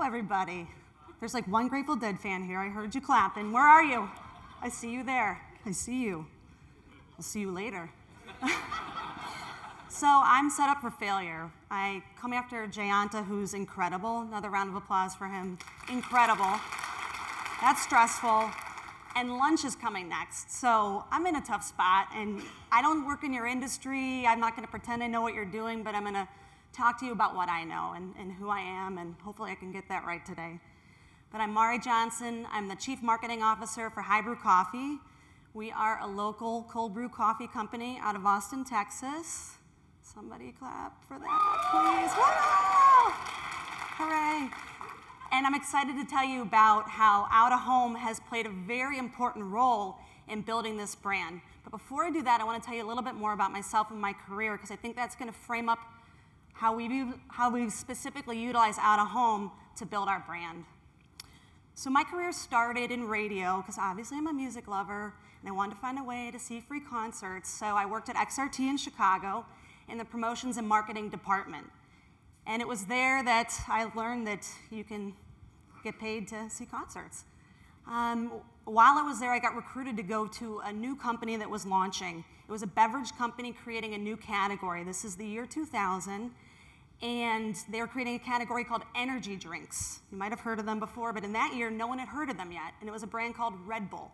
everybody. There's like one Grateful Dead fan here. I heard you clapping. Where are you? I see you there. I see you. I'll see you later. So I'm set up for failure. I come after Jayanta, who's incredible. Another round of applause for him. Incredible. That's stressful. And lunch is coming next. So I'm in a tough spot, and I don't work in your industry. I'm not going to pretend I know what you're doing, but I'm going to talk to you about what I know and who I am, and hopefully I can get that right today. But I'm Mari Johnson. I'm the Chief Marketing Officer for Brew Coffee. We are a local cold brew coffee company out of Austin, Texas. Somebody clap for that, please. Wow! Hooray. And I'm excited to tell you about how out-of-home has played a very important role in building this brand. But before I do that, I want to tell you a little bit more about myself and my career, because I think that's going to frame up how we specifically utilize out-of-home to build our brand. So my career started in radio, because obviously I'm a music lover, and I wanted to find a way to see free concerts. So I worked at XRT in Chicago in the promotions and marketing department. And it was there that I learned that you can get paid to see concerts. While I was there, I got recruited to go to a new company that was launching. It was a beverage company creating a new category. This is the year 2000. And they were creating a category called energy drinks. You might have heard of them before, but in that year, no one had heard of them yet. And it was a brand called Red Bull.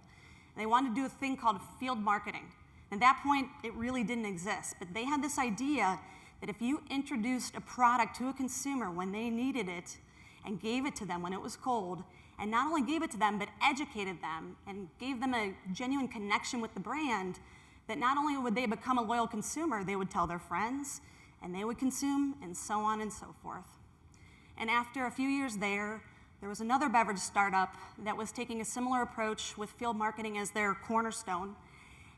And they wanted to do a thing called field marketing. At that point, it really didn't exist. But they had this idea that if you introduced a product to a consumer when they needed it and gave it to them when it was cold, and not only gave it to them, but educated them and gave them a genuine connection with the brand, that not only would they become a loyal consumer, they would tell their friends, and they would consume, and so on and so forth. And after a few years there was another beverage startup that was taking a similar approach with field marketing as their cornerstone,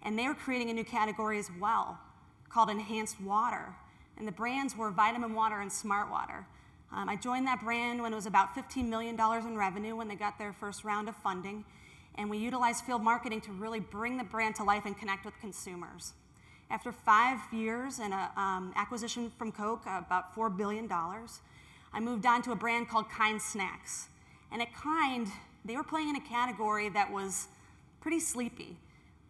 and they were creating a new category as well, called enhanced water. And the brands were Vitamin Water and Smart Water. I joined that brand when it was about $15 million in revenue when they got their first round of funding, and we utilized field marketing to really bring the brand to life and connect with consumers. After 5 years and an acquisition from Coke, about $4 billion, I moved on to a brand called Kind Snacks. And at Kind, they were playing in a category that was pretty sleepy.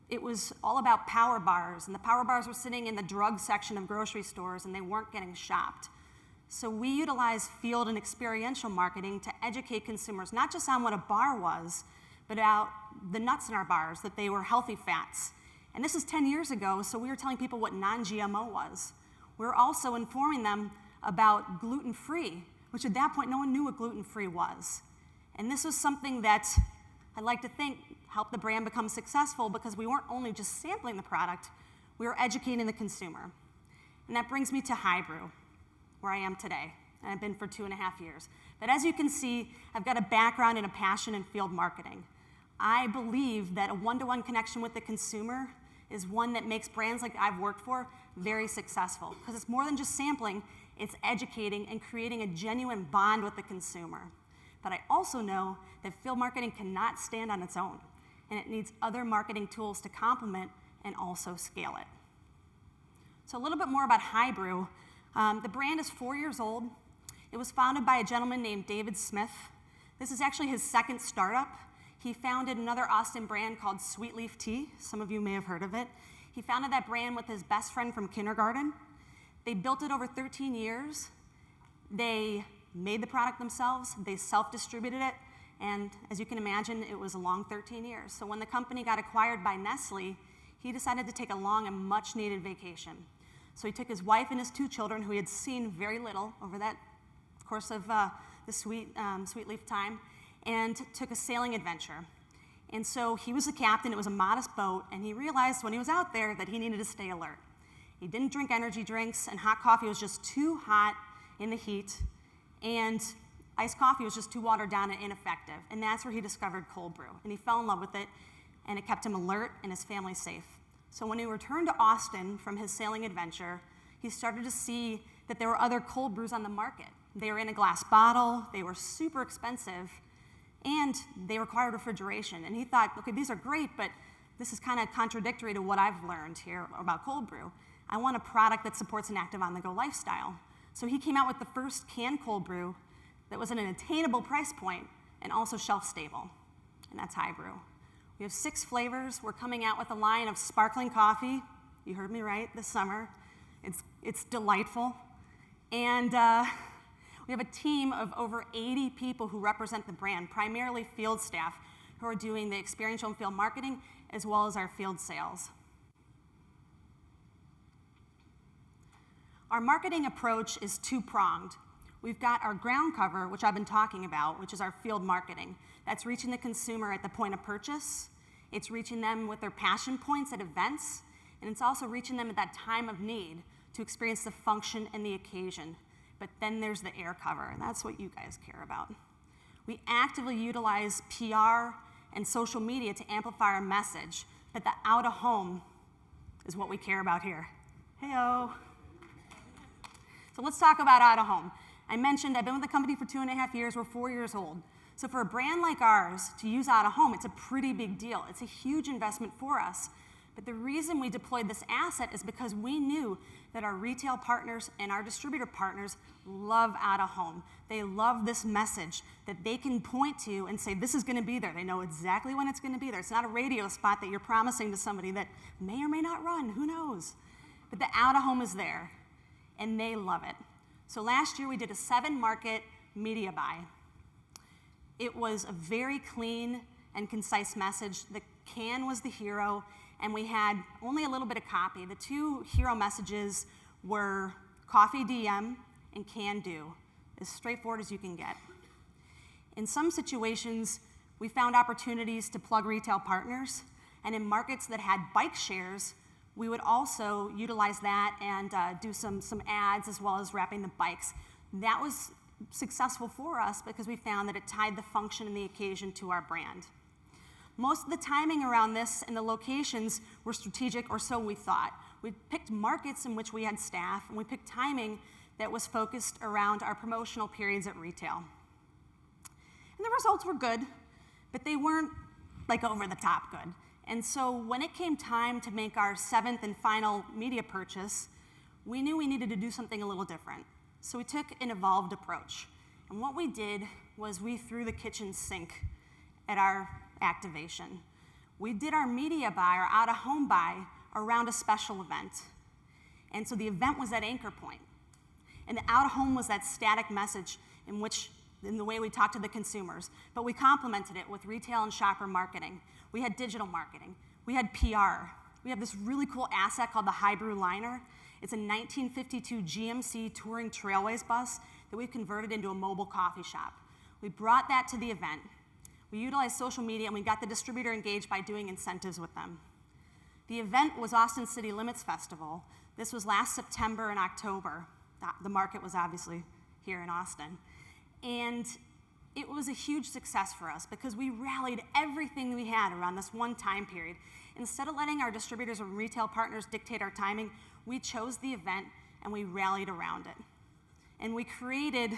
It was all about power bars, and the power bars were sitting in the drug section of grocery stores, and they weren't getting shopped. So we utilized field and experiential marketing to educate consumers, not just on what a bar was, but about the nuts in our bars, that they were healthy fats. And this is 10 years ago, so we were telling people what non-GMO was. We were also informing them about gluten-free, which at that point, no one knew what gluten-free was. And this was something that I'd like to think helped the brand become successful, because we weren't only just sampling the product, we were educating the consumer. And that brings me to Brew, where I am today, and I've been for 2.5 years. But as you can see, I've got a background and a passion in field marketing. I believe that a one-to-one connection with the consumer is one that makes brands like I've worked for very successful, because it's more than just sampling, it's educating and creating a genuine bond with the consumer. But I also know that field marketing cannot stand on its own, and it needs other marketing tools to complement and also scale it. So a little bit more about Brew. The brand is 4 years old. It was founded by a gentleman named David Smith. This is actually his second startup. He founded another Austin brand called Sweet Leaf Tea. Some of you may have heard of it. He founded that brand with his best friend from kindergarten. They built it over 13 years. They made the product themselves. They self-distributed it. And as you can imagine, it was a long 13 years. So when the company got acquired by Nestle, he decided to take a long and much-needed vacation. So he took his wife and his 2 children, who he had seen very little over that course of the Sweet Leaf time, and took a sailing adventure. And so he was the captain. It was a modest boat, and he realized when he was out there that he needed to stay alert. He didn't drink energy drinks, and hot coffee was just too hot in the heat, and iced coffee was just too watered down and ineffective. And that's where he discovered cold brew, and he fell in love with it, and it kept him alert and his family safe. So when he returned to Austin from his sailing adventure, he started to see that there were other cold brews on the market. They were in a glass bottle, they were super expensive, and they required refrigeration. And he thought, okay, these are great, but this is kind of contradictory to what I've learned here about cold brew. I want a product that supports an active on-the-go lifestyle. So he came out with the first canned cold brew that was at an attainable price point and also shelf stable, and that's High Brew. We have 6 flavors. We're coming out with a line of sparkling coffee. You heard me right, this summer. It's delightful. And we have a team of over 80 people who represent the brand, primarily field staff, who are doing the experiential and field marketing, as well as our field sales. Our marketing approach is two-pronged. We've got our ground cover, which I've been talking about, which is our field marketing. That's reaching the consumer at the point of purchase. It's reaching them with their passion points at events, and it's also reaching them at that time of need to experience the function and the occasion. But then there's the air cover, and that's what you guys care about. We actively utilize PR and social media to amplify our message, but the out-of-home is what we care about here. Hey-o. So let's talk about out-of-home. I mentioned I've been with the company for 2.5 years. We're 4 years old. So for a brand like ours to use out-of-home, it's a pretty big deal. It's a huge investment for us. But the reason we deployed this asset is because we knew that our retail partners and our distributor partners love out-of-home. They love this message that they can point to and say, this is going to be there. They know exactly when it's going to be there. It's not a radio spot that you're promising to somebody that may or may not run. Who knows? But the out-of-home is there, and they love it. So last year, we did a 7-market media buy. It was a very clean and concise message. The can was the hero, and we had only a little bit of copy. The 2 hero messages were coffee DM and can do, as straightforward as you can get. In some situations, we found opportunities to plug retail partners, and in markets that had bike shares, we would also utilize that and do some ads as well as wrapping the bikes. That was successful for us because we found that it tied the function and the occasion to our brand. Most of the timing around this and the locations were strategic, or so we thought. We picked markets in which we had staff, and we picked timing that was focused around our promotional periods at retail. And the results were good, but they weren't like over the top good. And so when it came time to make our 7th and final media purchase, we knew we needed to do something a little different. So we took an evolved approach. And what we did was we threw the kitchen sink at our activation. We did our media buy, our out-of-home buy, around a special event. And so the event was that anchor point. And the out-of-home was that static message in the way we talked to the consumers. But we complemented it with retail and shopper marketing. We had digital marketing. We had PR. We have this really cool asset called the High Brew Liner. It's a 1952 GMC Touring Trailways bus that we've converted into a mobile coffee shop. We brought that to the event. We utilized social media, and we got the distributor engaged by doing incentives with them. The event was Austin City Limits Festival. This was last September and October. The market was obviously here in Austin. And it was a huge success for us because we rallied everything we had around this one time period. Instead of letting our distributors and retail partners dictate our timing, we chose the event and we rallied around it. And we created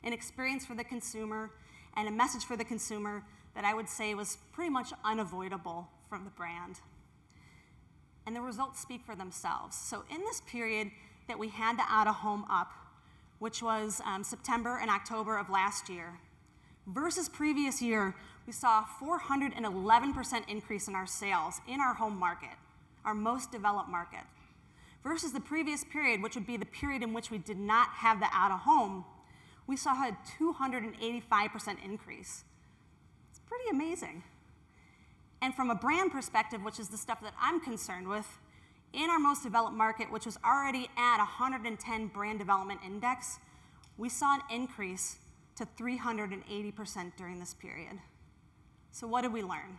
an experience for the consumer and a message for the consumer that I would say was pretty much unavoidable from the brand. And the results speak for themselves. So in this period that we had the out-of-home up, which was September and October of last year, versus previous year, we saw a 411% increase in our sales in our home market, our most developed market. Versus the previous period, which would be the period in which we did not have the out-of-home, we saw a 285% increase. It's pretty amazing. And from a brand perspective, which is the stuff that I'm concerned with, in our most developed market, which was already at 110 brand development index, we saw an increase to 380% during this period. So what did we learn?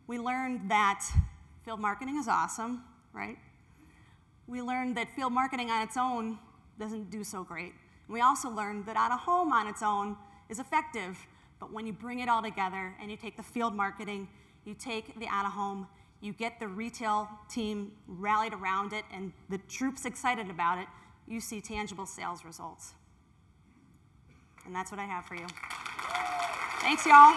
We learned that field marketing is awesome, right? We learned that field marketing on its own doesn't do so great. We also learned that out-of-home on its own is effective, but when you bring it all together and you take the field marketing, you take the out-of-home, you get the retail team rallied around it and the troops excited about it, you see tangible sales results. And that's what I have for you. Thanks, y'all.